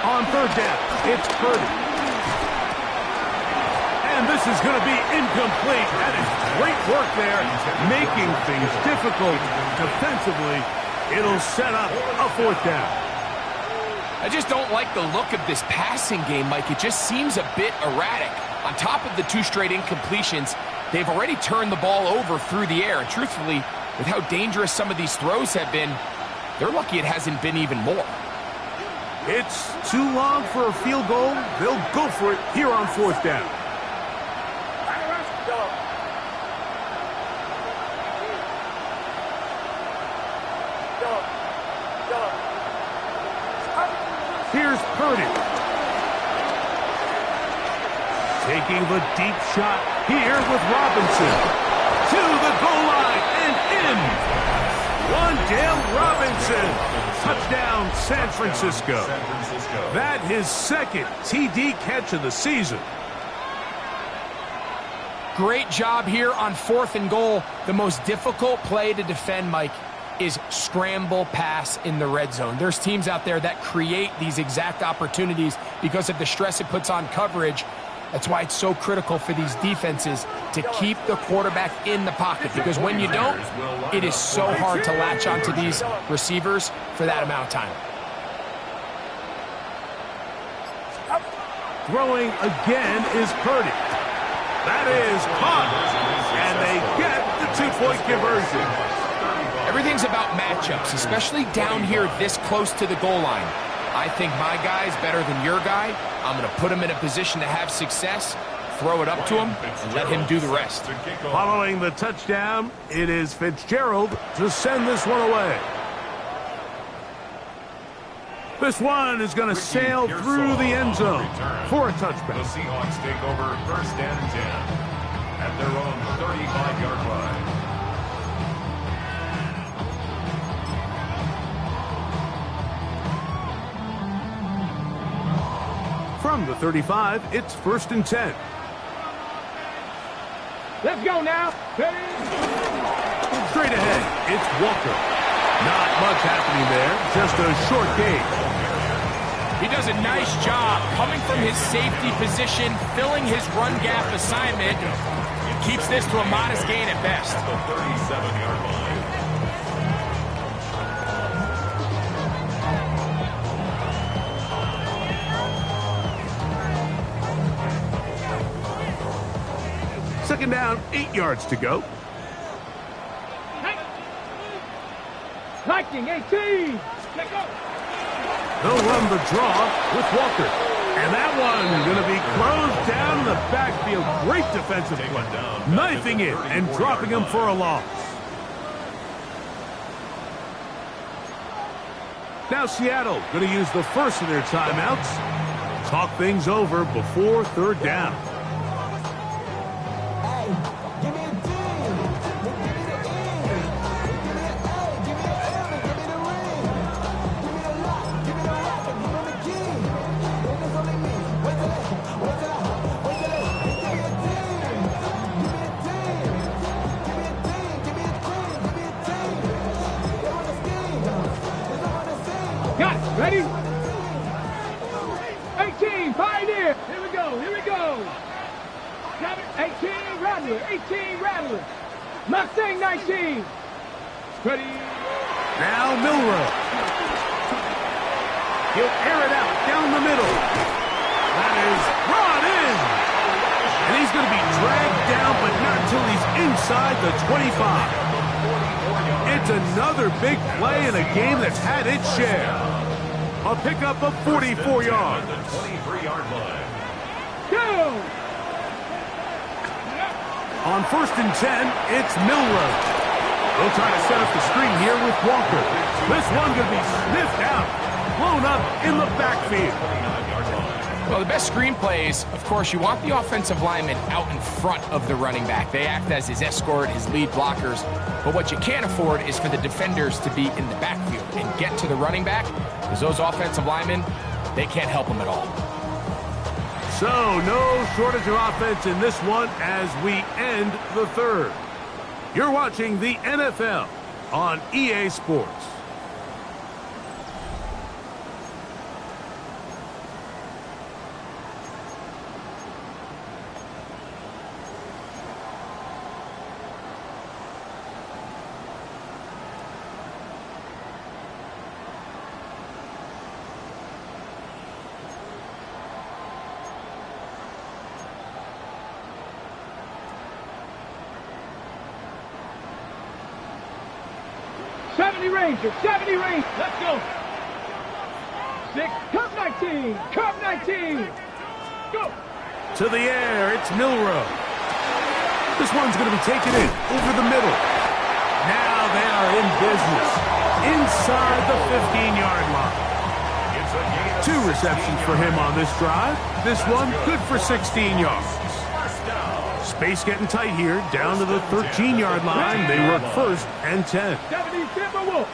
Speaker 2: On third down, it's Purdy. And this is going to be incomplete. That is great work there, making things difficult defensively. It'll set up a fourth down.
Speaker 4: I just don't like the look of this passing game, Mike. It just seems a bit erratic. On top of the 2 straight incompletions, they've already turned the ball over through the air. And truthfully, with how dangerous some of these throws have been, they're lucky it hasn't been even more.
Speaker 2: It's too long for a field goal. They'll go for it here on fourth down. Here's Purdy. Taking the deep shot here with Robinson. To the goal line and in. Wan'Dale Robinson. Touchdown, San Francisco. That his second TD catch of the season.
Speaker 4: Great job here on 4th and goal. The most difficult play to defend, Mike, is scramble pass in the red zone. There's teams out there that create these exact opportunities because of the stress it puts on coverage. That's why it's so critical for these defenses to keep the quarterback in the pocket, because when you don't, it is so hard to latch onto these receivers for that amount of time.
Speaker 2: Throwing again is Purdy. That is caught, and they get the 2-point conversion.
Speaker 4: Everything's about matchups, especially down here this close to the goal line. I think my guy's better than your guy. I'm going to put him in a position to have success, throw it up to him, and let him do the rest.
Speaker 2: Following the touchdown, it is Fitzgerald to send this one away. This one is going to sail through the end zone for a touchback.
Speaker 3: The Seahawks take over 1st and 10 at their own 35-yard line.
Speaker 2: From the 35, it's 1st and 10.
Speaker 5: Let's go now.
Speaker 2: Straight ahead, it's Walker. Not much happening there, just a short gain.
Speaker 4: He does a nice job coming from his safety position, filling his run gap assignment. Keeps this to a modest gain at best.
Speaker 3: The 37-yard line.
Speaker 2: Second down, 8 yards to go.
Speaker 5: Lightning 18. Let's go.
Speaker 2: They'll run the draw with Walker. And that one going to be closed down in the backfield. Great defensive play. Knifing it and dropping him for a loss. Now Seattle going to use the first of their timeouts. Talk things over before third down.
Speaker 5: Got it. Ready? 18, Pioneer. Here we go. Here we go. 18, Rattler. 18, Rattler. Mustang 19. Ready?
Speaker 2: Now Milrow. He'll air it out down the middle. That is brought in. And he's going to be dragged down, but not until he's inside the 25. It's another big play in a game that's had its share. A pickup of 44 yards.
Speaker 3: The 23-yard line.
Speaker 5: Go!
Speaker 2: On 1st and 10, it's Milrow. They'll try to set up the screen here with Walker. This one going to be sniffed out, blown up in the backfield.
Speaker 4: Well, the best screen plays, of course, you want the offensive lineman out in front of the running back. They act as his escort, his lead blockers. But what you can't afford is for the defenders to be in the backfield and get to the running back, because those offensive linemen, they can't help him at all.
Speaker 2: So, no shortage of offense in this one as we end the third. You're watching the NFL on EA Sports.
Speaker 5: Rangers, 70 Rangers. Let's go. 6, curve 19, curve 19. Go.
Speaker 2: To the air, it's Milroe. This one's going to be taken in over the middle. Now they are in business inside the 15-yard line. 2 receptions for him on this drive. This one good for 16 yards. Space getting tight here, down to the 13-yard line. They work 1st and 10.
Speaker 5: 70 Timberwolves.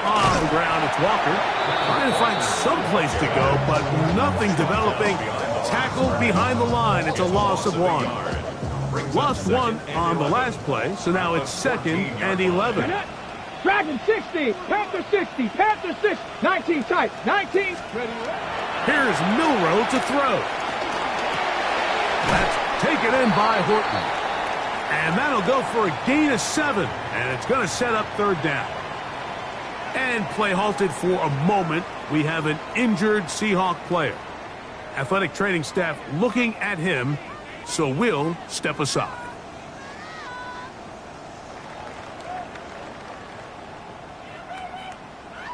Speaker 2: On the ground, it's Walker. Trying to find some place to go, but nothing developing. Tackled behind the line. It's a loss of 1. Lost 1 on the last play, so now it's 2nd and 11.
Speaker 5: Dragon 60, Panther 60, Panther 6, 19 tight, 19.
Speaker 2: Here's Milroe to throw. That's taken in by Horton. And that'll go for a gain of 7, and it's going to set up 3rd down. And play halted for a moment. We have an injured Seahawk player. Athletic training staff looking at him, so we'll step aside.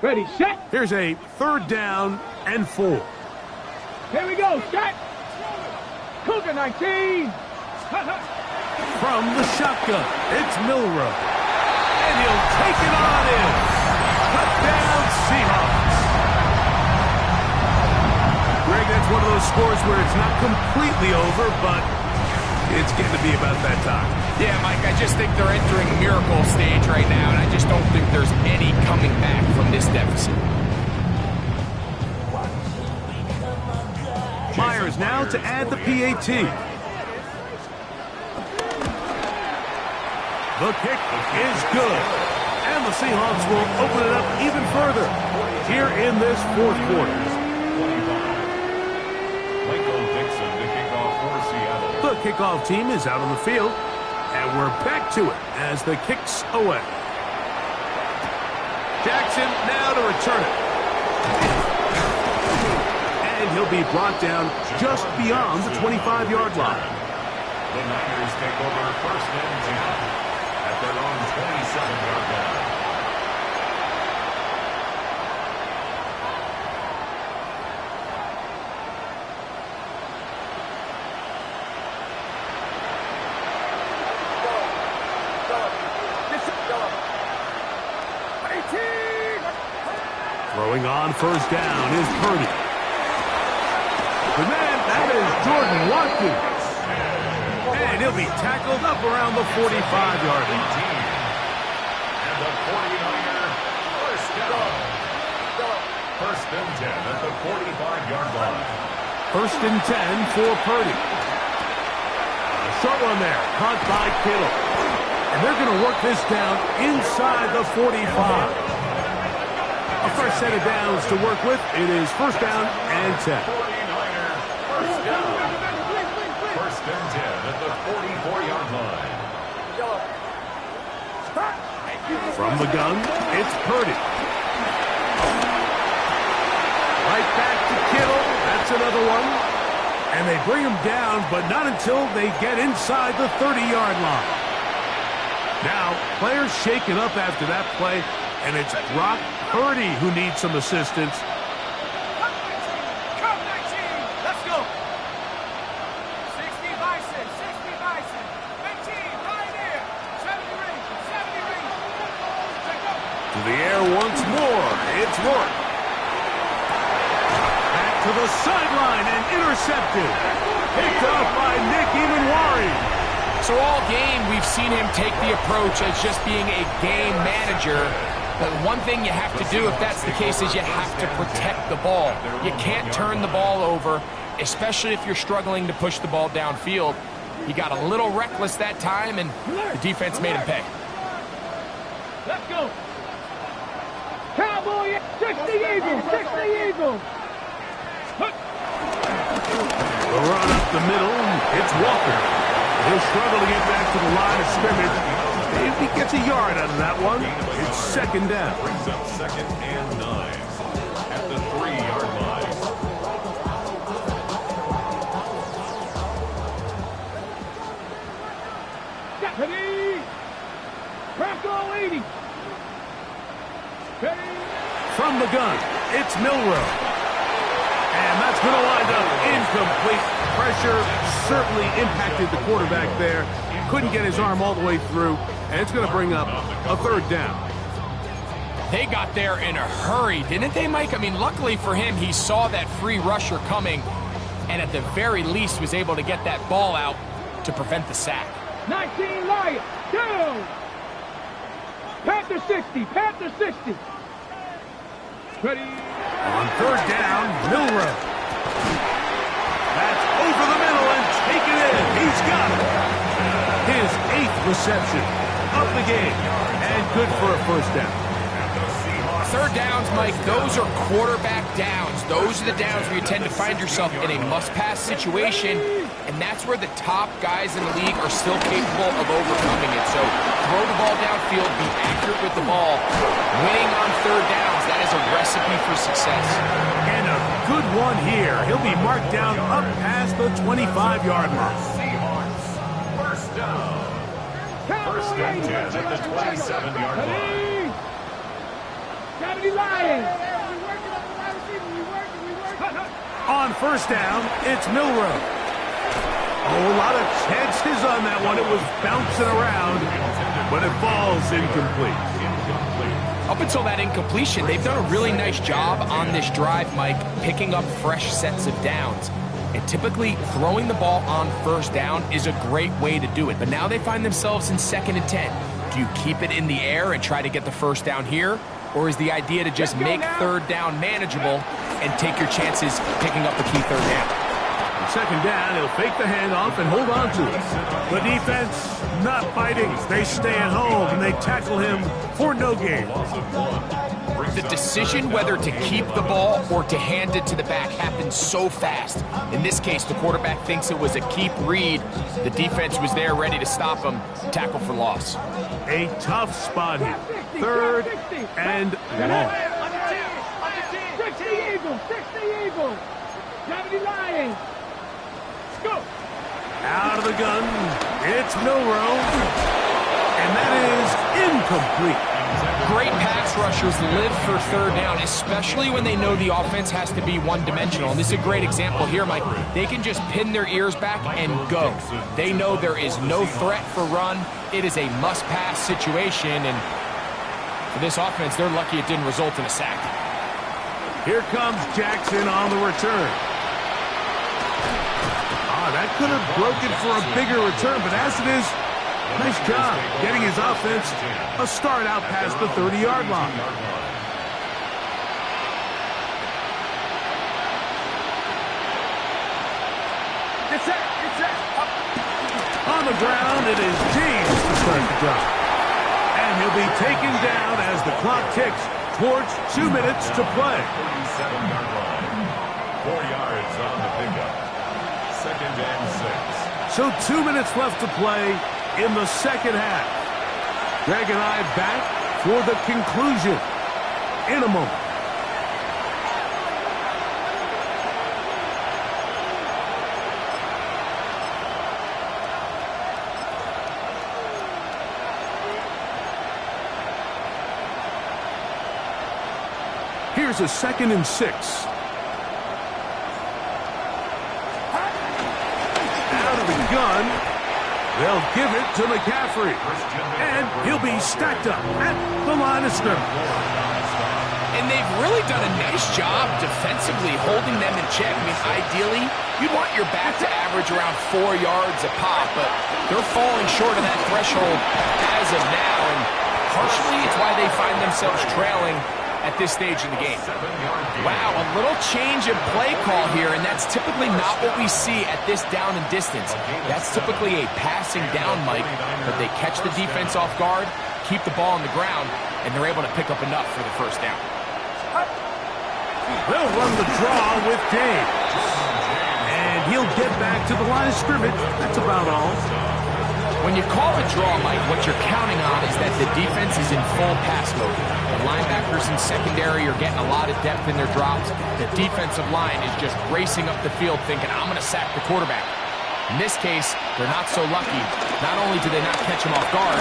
Speaker 5: Ready, set.
Speaker 2: Here's a 3rd down and 4.
Speaker 5: Here we go, set. Cougar 19.
Speaker 2: From the shotgun, it's Milroe. And he'll take it on in. Touchdown, Seahawks. Greg, that's one of those scores where it's not completely over, but it's getting to be about that time.
Speaker 4: Yeah, Mike, I just think they're entering miracle stage right now, and I just don't think there's any coming back from this deficit.
Speaker 2: Myers now to add the PAT. The kick is good. And the Seahawks will open it up even further here in this 4th quarter. The kickoff team is out on the field, and we're back to it as the kick's away. Jackson now to return it. And he'll be brought down just beyond the 25-yard line.
Speaker 3: The Niners take over 1st and 10 at their own 27-yard line.
Speaker 2: Throwing on 1st down is Purdy. The man, that is Jordan Watkins. And he'll be tackled up around the 45-yard line.
Speaker 3: And the 49er, 1st down. 1st and 10 at the 45-yard line.
Speaker 2: 1st and 10 for Purdy. A short one there, caught by Kittle. And they're going to work this down inside the 45. A fresh set of downs to work with. It is 1st down and 10.
Speaker 3: 49er, 1st down. 1st and 10 at the 44-yard line.
Speaker 2: From the gun, it's Purdy. Right back to Kittle. That's another one. And they bring him down, but not until they get inside the 30-yard line. Now, players shaken up after that play, and it's Brock Purdy who needs some assistance.
Speaker 5: Curve 19. Let's go. 60 Bison, 60 Bison. 18, Pioneer. 70 Rangers, 70 Rangers.
Speaker 2: To the air once more. It's Rourke. Back to the sideline and intercepted. Picked up by Nick Emanwari.
Speaker 4: So all game, we've seen him take the approach as just being a game manager. But one thing you have to do if that's the case is you have to protect the ball. You can't turn the ball over, especially if you're struggling to push the ball downfield. He got a little reckless that time, and the defense made him pay.
Speaker 5: Let's go. Cowboy, 60 Eagles, 60 Eagles.
Speaker 2: The run up the middle, it's Walker. He'll struggle to get back to the line of scrimmage. If he gets a yard out of that one, it's second down.
Speaker 3: Brings up 2nd and 9 at the 3-yard line.
Speaker 5: Ready. Crackle 80. Ready.
Speaker 2: From the gun, it's Milrow. And that's going to wind up incomplete. Pressure certainly impacted the quarterback there. Couldn't get his arm all the way through, and it's going to bring up a 3rd down.
Speaker 4: They got there in a hurry, didn't they, Mike? I mean, luckily for him, he saw that free rusher coming, and at the very least was able to get that ball out to prevent the sack.
Speaker 5: 19 Lions, down. Panther 60, Panther 60. Ready.
Speaker 2: On 3rd down, Milrow. That's over the middle and taken in. He's got it. His 8th reception of the game, and good for a 1st down.
Speaker 4: 3rd downs, Mike, those are quarterback downs. Those are the downs where you tend to find yourself in a must-pass situation, and that's where the top guys in the league are still capable of overcoming it. So throw the ball downfield, be accurate with the ball. Winning on 3rd downs, that is a recipe for success.
Speaker 2: And a good one here. He'll be marked down up past the 25-yard line.
Speaker 3: Seahawks, 1st down. 1st and 10 at the 27-yard line.
Speaker 5: 70 Lions.
Speaker 2: On 1st down, it's Milrow. Oh, a lot of chances on that one. It was bouncing around, but it falls incomplete.
Speaker 4: Up until that incompletion, they've done a really nice job on this drive, Mike, picking up fresh sets of downs. And typically, throwing the ball on 1st down is a great way to do it. But now they find themselves in 2nd and 10. Do you keep it in the air and try to get the 1st down here? Or is the idea to just make 3rd down manageable and take your chances picking up the key 3rd down?
Speaker 2: On 2nd down, he'll fake the handoff and hold on to it. The defense not fighting. They stay at home and they tackle him for no gain.
Speaker 4: The decision whether to keep the ball or to hand it to the back happens so fast. In this case, the quarterback thinks it was a keep read. The defense was there ready to stop him. Tackle for loss.
Speaker 2: A tough spot here. 3rd and long.
Speaker 5: 60 Eagles, 60 Eagles. 70 Lions. Go.
Speaker 2: Out of the gun, it's Milrow. And that is incomplete.
Speaker 4: Great pass rushers live for 3rd down, especially when they know the offense has to be one-dimensional. And this is a great example here, Mike. They can just pin their ears back and go. They know there is no threat for run. It is a must-pass situation, and for this offense, they're lucky it didn't result in a sack.
Speaker 2: Here comes Jackson on the return. That could have broken for a bigger return, but as it is, nice job getting his offense a start out past the 30-yard line. On the ground, it is James to start the drive. And he'll be taken down as the clock ticks towards 2 minutes to play.
Speaker 3: 47-yard line. 4 yards on the pickup. 2nd and 6.
Speaker 2: So 2 minutes left to play in the 2nd half. Greg and I back for the conclusion in a moment. Here's a 2nd and 6. Out of the gun. They'll give it to McCaffrey. And he'll be stacked up at the line of scrimmage.
Speaker 4: And they've really done a nice job defensively holding them in check. I mean, ideally, you'd want your back to average around 4 yards a pop, but they're falling short of that threshold as of now. And partially, it's why they find themselves themselves trailing at this stage in the game. Wow, a little change of play call here, and that's typically not what we see at this down and distance. That's typically a passing down, Mike, but they catch the defense off guard, keep the ball on the ground, and they're able to pick up enough for the first down.
Speaker 2: They'll run the draw with Dave. And he'll get back to the line of scrimmage. That's about all.
Speaker 4: When you call a draw, Mike, what you're counting on is that the defense is in full pass mode. The linebackers and secondary are getting a lot of depth in their drops. The defensive line is just racing up the field thinking, I'm going to sack the quarterback. In this case, they're not so lucky. Not only do they not catch him off guard,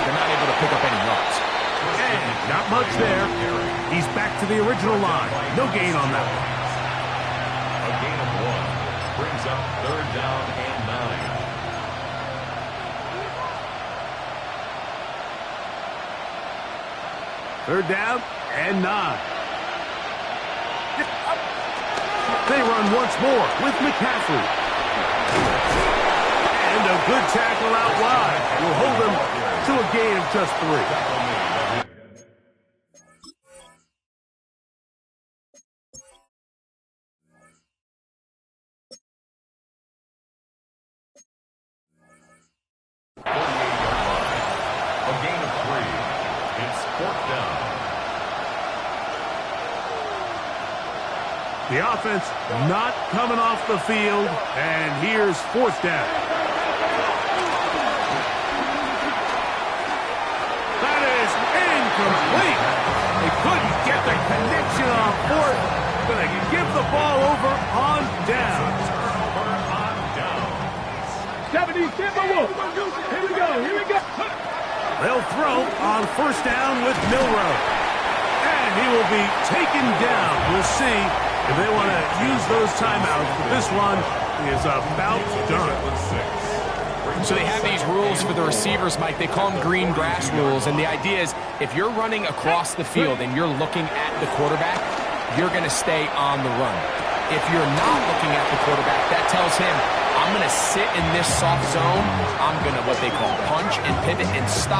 Speaker 4: they're not able to pick up any yards.
Speaker 2: And not much there. He's back to the original line. No gain on that one.
Speaker 3: A gain of 1 brings up 3rd down and 9.
Speaker 2: Third down and 9. They run once more with McCaffrey. And a good tackle out wide will hold them to a gain of just 3. The offense not coming off the field, and here's 4th down. That is incomplete. They couldn't get the connection on 4th, but they can give the ball over on down.
Speaker 5: 70 Timberwolves. Here we go. Here we go.
Speaker 2: They'll throw on 1st down with Milroe. And he will be taken down. We'll see if they want to use those timeouts, but this one is about done.
Speaker 4: So they have these rules for the receivers, Mike. They call them green grass rules, and the idea is if you're running across the field and you're looking at the quarterback, you're going to stay on the run. If you're not looking at the quarterback, that tells him, I'm going to sit in this soft zone. I'm going to, what they call, punch and pivot and stop.